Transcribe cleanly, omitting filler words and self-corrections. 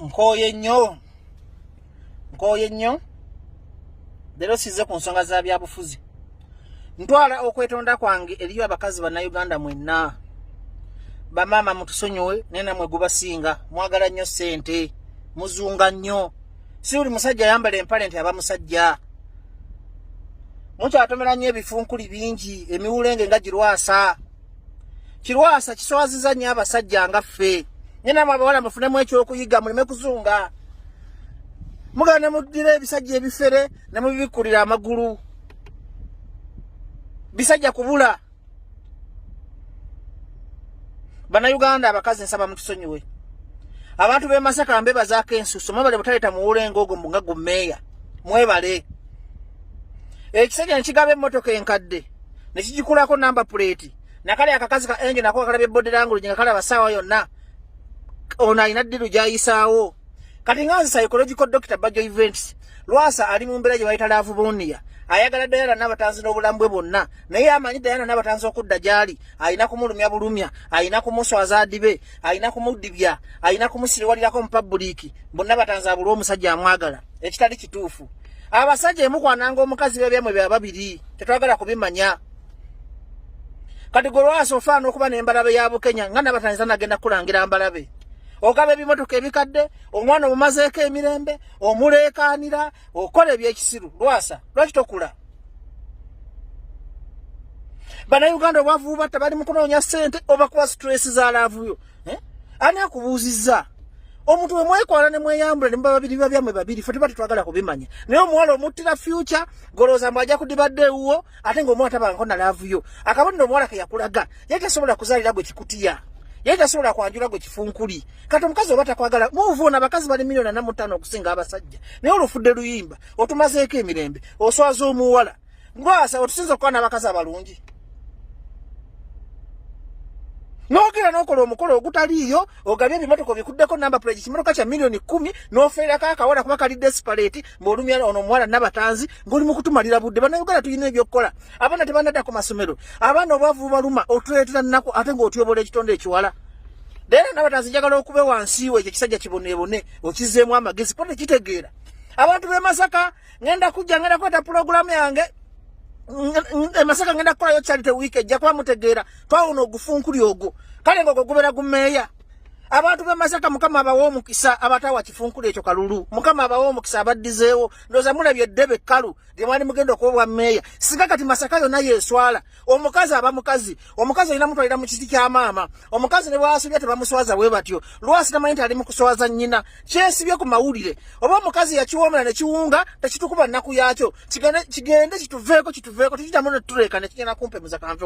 Nkoye nnyo lero size ku nsonga za byabufuzi. Ntwala okwetonda kwange eriyo abakazi bannayuganda mwenna. Bamama mutusonyiwe nena mwe gubasinga mwagala nnyo ssente muzunga nnyo. Si buli musajja ayambala empale nti aba musajja. Mukyatomera nnyo ebifunkuli bingi emiwulenge nga girwasa. Kirwasa kiswaziza nnyo abasajja nga ffe. Nena mwabawala mufunemu ekyokuyiga muleme kuzunga. Mugane mudire ebisajja ebifere ne mubikulira amagulu. Bisajja kubula. Bannayuganda abakazi nsaba mutusonyiwe. Abantu b'e Masaka mbeba zaako ensuso mwebale butaleta muwulengo ogwo nga gummeeya. Mwebale. Ekisajja nkigabe emmotoka enkadde ne kigikulako namba plate. Nakale akakazi ka engine nako kalabye body language nga kalaba sawa yonna. Ono alina ddiru gy'ayisaawo. Kati nganzi psychological doctor Bajo Events. Lwasa ali mu mbeera gye bayita laavu bonia. Ayagala Diana n'abatanzi n'obulamu bwe bonna. Naye amanyi Diana n'abatanzi okudda gyali. Alina kumulumya bulumya. Alina kumuswaza adibe. Alina kumudibya. Alina kumusiriwalirako mu public. Bonna batanzi abulwa omusajja amwagala. Ekitali kituufu. Abasajja emukwananga omukazi bebyamwe bya babiri. Tetwagala kubimanya. Kati Lwasa ofaana okuba n'embalabe ya Bukenya nga n'abatanzi nagenda kulangira mbalabe. Okabe ebimotoka ebikadde, omwana omumazeeko emirembe, omuleekaanira, okola ebyekisiru. Lwasa, lwaki tokula? Bannayuganda obwavu batta bali mu kunoonya ssente oba kuba stress za laavuyo. Ani akubuuzizza? Omuntu bwe mwekwana ne mweyambula ne muba babiri babyammwe babiri, ffe tuba tetwagala kubimanya. Naye omuwala omuttira future, golooza mbu ajja kudibadde ewuwo, ate ng'omuwala tabanko na laavuyo. Akabonero omuwala ke yakulaga, ye tasobola kuzaalira gwe kikutiya. Ye tasobola kwanjula gwe kifunkuli. Kati omukazi oba takwagala, muvuuna abakazi bali milioni 45 okusinga abasajja. Naye olufudde luyimba, otumazeeko emirembe, oswaza omuwala. Lwasa otusinza okuba n'abakazi abalungi. N'ogera n'okola omukolo ogutaliiyo, ogabye ebimotoka bikuddeko namba plate kimotoka kya milioni 10, n'ofeerako akawala kuba kali desperate, ng'olumya ono omuwala n'abatanzi, ng'oli mu kutumalira budde. Bannayuganda tulina ebyokkola. Abaana tebannadda ku masomero. Abaana obwavu baluma, otuleetera nnaku ate ng'otyobola ekitonde ekiwala. Leero n'abatanzi njagala okube wansiiwe ekyo ekisajja kiboneebone, okizzeemu amagezi, po tekitegeera. Abantu b'e Masaka, ngenda kweta pulogulaamu yange, Masaka ngenda kukolayo charity week ejja kuba mutegeera twawona ogufunkuli ogwo. Kale ng'ogwo gubeera gummeeya. Abantu b'e Masaka Mukama abawa omukisa abatawa kifunkuli ekyo kalulu. Mukama abawa omukisa abaddizeewo. Ndowooza mulabye eddebe ekkalu lye mwali mugenda okuba obwa mmeeya. Singa kati Masaka yonna yeeswala. Omukazi aba mukazi. Omukazi alina mutwalira mu kiti kya maama. Omukazi ne bw'asubya tebamuswaza bwe batyo. Lwasi tamanyi nti ali mu kuswaza nnyina. Kyesibye ku mawulire. Oba omukazi yakiwoomera ne kiwunga tekitukuba nnaku yaakyo. Kigende kituveeko. Tukitamu ne tuleeka ne kigenda kumpemuza kanve